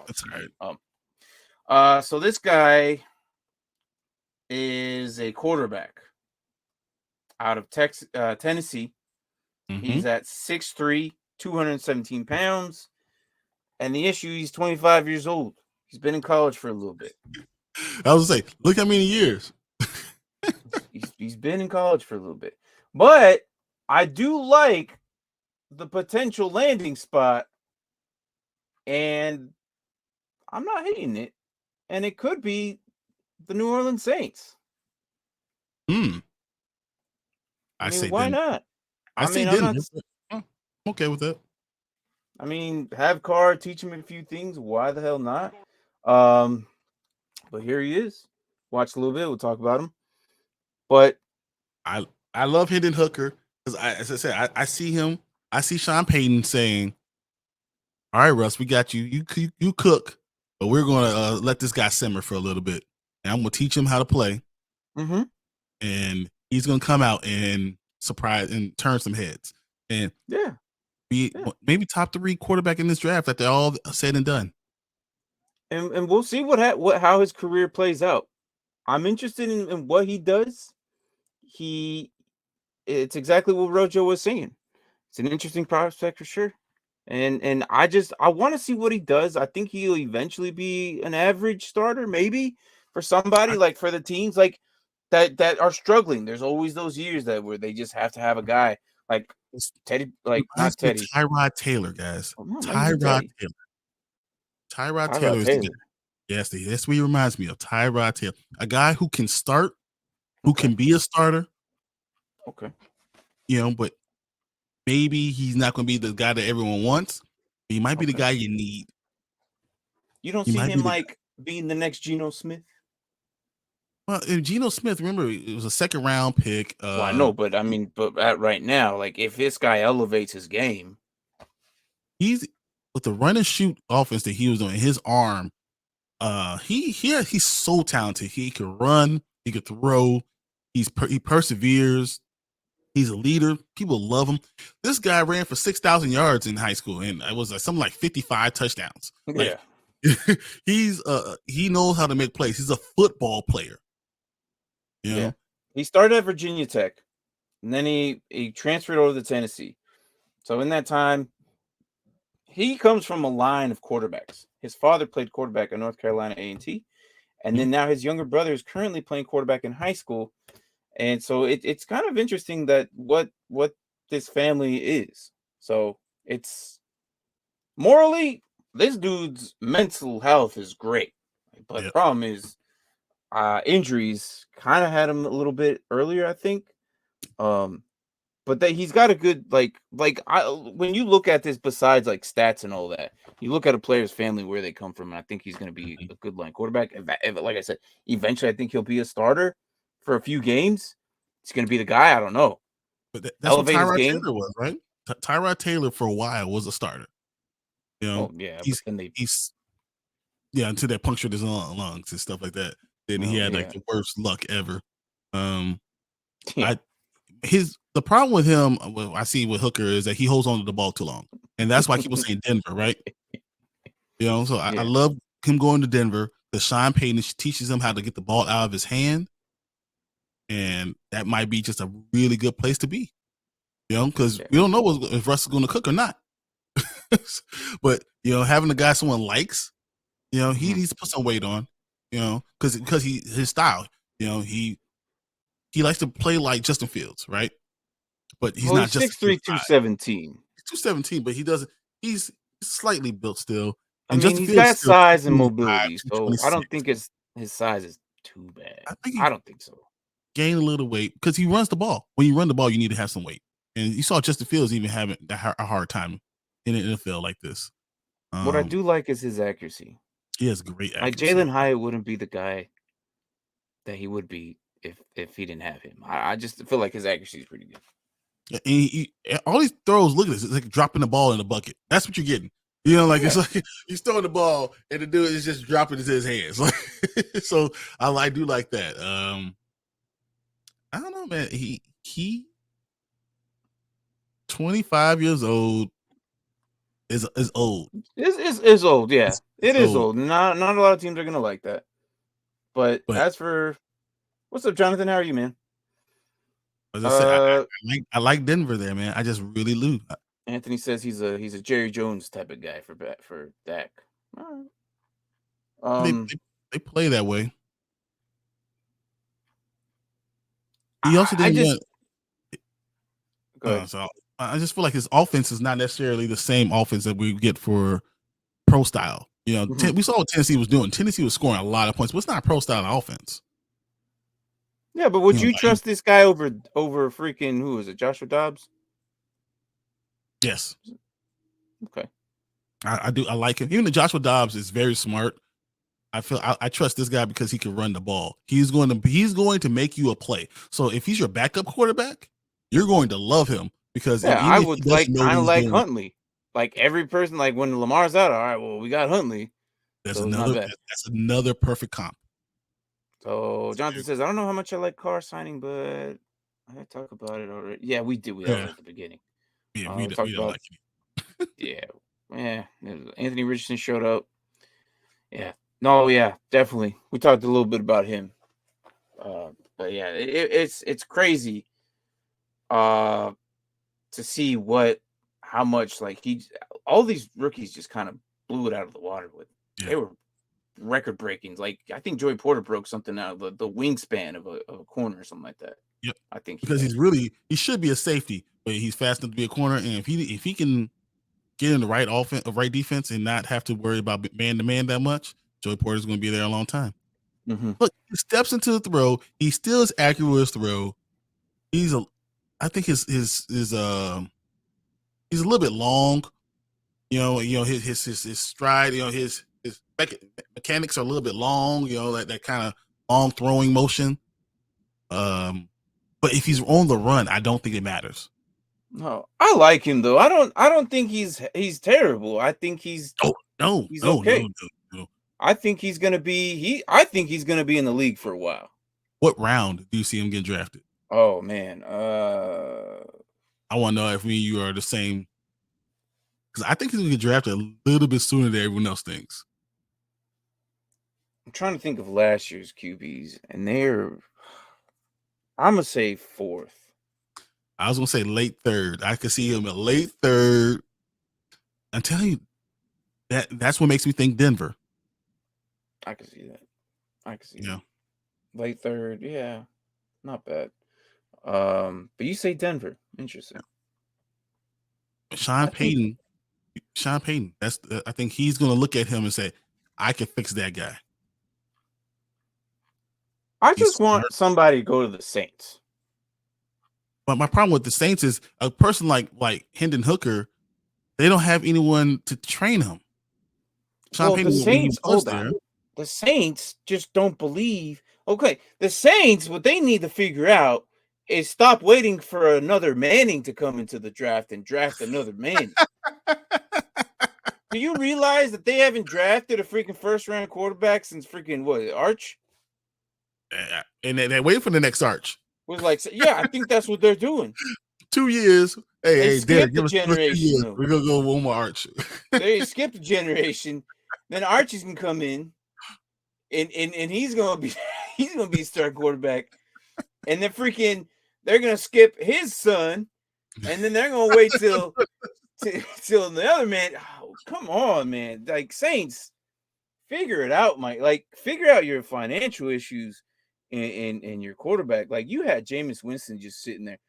That's all right. So this guy is a quarterback out of Tennessee. Mm-hmm. He's at 6'3", 217 pounds. And the issue, he's 25 years old. He's been in college for a little bit. I was gonna say, look how many years. he's been in college for a little bit. But I do like the potential landing spot, and I'm not hating it. And it could be the New Orleans Saints. I mean, say why Denver. not? I say I'm Denver. not. I'm okay with that. I mean, have Carr teach him a few things. Why the hell not? But here he is. Watch a little bit. We'll talk about him. But I love Hendon Hooker because as I said, I see him. I see Sean Payton saying, "All right, Russ, we got you. You cook, but we're gonna let this guy simmer for a little bit, and I'm gonna teach him how to play, and he's gonna come out and surprise and turn some heads, and be maybe top 3 quarterback in this draft after all said and done." And we'll see how his career plays out. I'm interested in what he does. It's exactly what Rojo was saying. It's an interesting prospect for sure. And I want to see what he does. I think he'll eventually be an average starter, maybe for somebody like for the teams like that are struggling. There's always those years where they just have to have a guy like Teddy, like not Teddy. Tyrod Taylor, guys. Tyrod Taylor is the guy. Yes, that's what he reminds me of. Tyrod Taylor, a guy who can start, who can be a starter. Okay. But maybe he's not going to be the guy that everyone wants. He might be the guy you need. You don't see him like being the next Geno Smith? Well, Geno Smith, remember, it was a 2nd-round pick. Well, I know, but I mean, right now, like if this guy elevates his game, he's with the run and shoot offense that he was doing. His arm, he's so talented. He can run, he can throw. He perseveres. He's a leader. People love him. This guy ran for 6,000 yards in high school, and it was something like 55 touchdowns. Yeah, he knows how to make plays. He's a football player. Yeah, he started at Virginia Tech, and then he transferred over to Tennessee. So in that time, he comes from a line of quarterbacks. His father played quarterback at North Carolina A&T, and then now his younger brother is currently playing quarterback in high school. And so it's kind of interesting that what this family is. So it's morally, this dude's mental health is great, but the problem is injuries kind of had him a little bit earlier, I think. But that he's got a good when you look at this, besides like stats and all that, you look at a player's family, where they come from, and I think he's going to be a good line quarterback. If, like I said, eventually I think he'll be a starter for a few games. He's going to be the guy. I don't know. But that's what Tyrod Taylor was, right? Tyrod Taylor for a while was a starter. He's until that punctured his lungs and stuff like that. Then he had like the worst luck ever. The problem with him, I see with Hooker, is that he holds on to the ball too long, and that's why people saying Denver, right? So I love him going to Denver. The Sean Payton teaches him how to get the ball out of his hand, and that might be just a really good place to be. Because we don't know if Russ is going to cook or not. But having a guy someone likes, he needs to put some weight on, because his style, he likes to play like Justin Fields, right? But he's not just 6'3", 217. He's 217, but he's slightly built still. And I mean, he's got size and mobility, so I don't think his size is too bad. I don't think so. Gain a little weight because he runs the ball. When you run the ball, you need to have some weight. And you saw Justin Fields even having a hard time in an NFL like this. What I do like is his accuracy. He has great accuracy. Like Jalen Hyatt wouldn't be the guy that he would be if he didn't have him. I just feel like his accuracy is pretty good. And all these throws, look at this, it's like dropping the ball in the bucket. That's what you're getting. It's like he's throwing the ball and the dude is just dropping it to his hands. So I do like that. I don't know, man. He 25 years old is old. Is old, yeah. It is old. Not a lot of teams are gonna like that. But as for what's up, Jonathan? How are you, man? As I said, I like Denver there, man. I just really lose. Anthony says he's a Jerry Jones type of guy for Dak. They play that way. He also didn't want. So I just feel like his offense is not necessarily the same offense that we get for pro style. You know, we saw what Tennessee was doing. Tennessee was scoring a lot of points, but it's not pro style offense. Yeah, but would you trust this guy over freaking who is it, Joshua Dobbs? Yes. Okay. I do. I like him. Even though Joshua Dobbs is very smart, I feel I trust this guy because he can run the ball. He's going to make you a play. So if he's your backup quarterback, you're going to love him because I would kind of like Huntley. Like every person, like when Lamar's out, all right, well, we got Huntley. That's another perfect comp. So Jonathan says, I don't know how much I like Carr signing, but I talk about it already. Yeah, we did. We at the beginning. Yeah, we don't like it. Yeah. Anthony Richardson showed up. Yeah. No, yeah, definitely. We talked a little bit about him. But yeah, it's crazy to see how much like all these rookies just kind of blew it out of the water with. Yeah. They were record breaking. Like I think Joey Porter broke something out of the wingspan of a corner or something like that. Yep. I think because he should be a safety, but he's fast enough to be a corner. And if he can get in the right right defense and not have to worry about man to man that much, Joey Porter's going to be there a long time. Mm-hmm. Look, he steps into the throw. He still is accurate with his throw. I think his he's a little bit long. You know his stride. You know his mechanics are a little bit long. You know that kind of long throwing motion. But if he's on the run, I don't think it matters. No, I like him though. I don't think he's terrible. I think he's okay. No. I think he's gonna be in the league for a while. What round do you see him get drafted? Oh man, I want to know if me and you are the same. Because I think he's gonna get drafted a little bit sooner than everyone else thinks. I'm trying to think of last year's QBs, and I'm gonna say 4th. I was gonna say late 3rd. I could see him at late 3rd. I'm telling you, that's what makes me think Denver. I can see that. That. Late 3rd, yeah, not bad. But you say Denver, interesting. Sean Payton. That's I think he's gonna look at him and say, "I can fix that guy." I just want somebody to go to the Saints. But my problem with the Saints is a person like Hendon Hooker, they don't have anyone to train him. Sean Payton, the Saints just don't believe. Okay, the Saints, what they need to figure out is stop waiting for another Manning to come into the draft and draft another Manning. Do you realize that they haven't drafted a freaking first-round quarterback since freaking Arch? And they're waiting for the next Arch. Was like, yeah, I think that's what they're doing. 2 years. Hey, skip the generation. We're gonna go one more Arch. They skipped a generation. Then Archie's can come in, and he's gonna be star quarterback. And then they're gonna skip his son, and then they're gonna wait till the other man. Oh, come on, man! Like Saints, figure it out, Mike. Like figure out your financial issues in your quarterback. Like you had Jameis Winston just sitting there.